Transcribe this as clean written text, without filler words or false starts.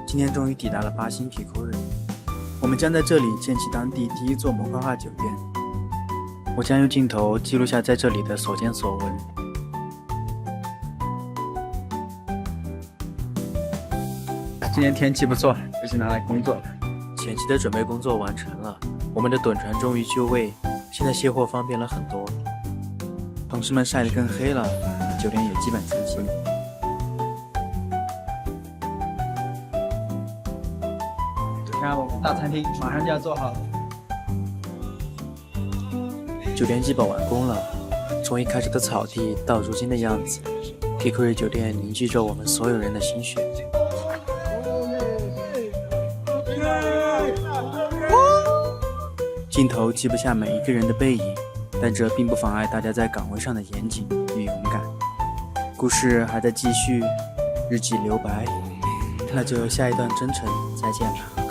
今天终于抵达了巴新皮科瑞，我们将在这里建起当地第一座模块化酒店。我将用镜头记录下在这里的所见所闻。今天天气不错，这是拿来工作的。前期的准备工作完成了，我们的趸船终于就位，现在卸货方便了很多。同事们晒得更黑了，酒店也基本成型。看我们大餐厅马上就要做好了。酒店基本完工了，从一开始的草地到如今的样子，皮克瑞酒店凝聚着我们所有人的心血。镜头记不下每一个人的背影，但这并不妨碍大家在岗位上的严谨与勇敢。故事还在继续，日记留白，那就下一段征程再见吧。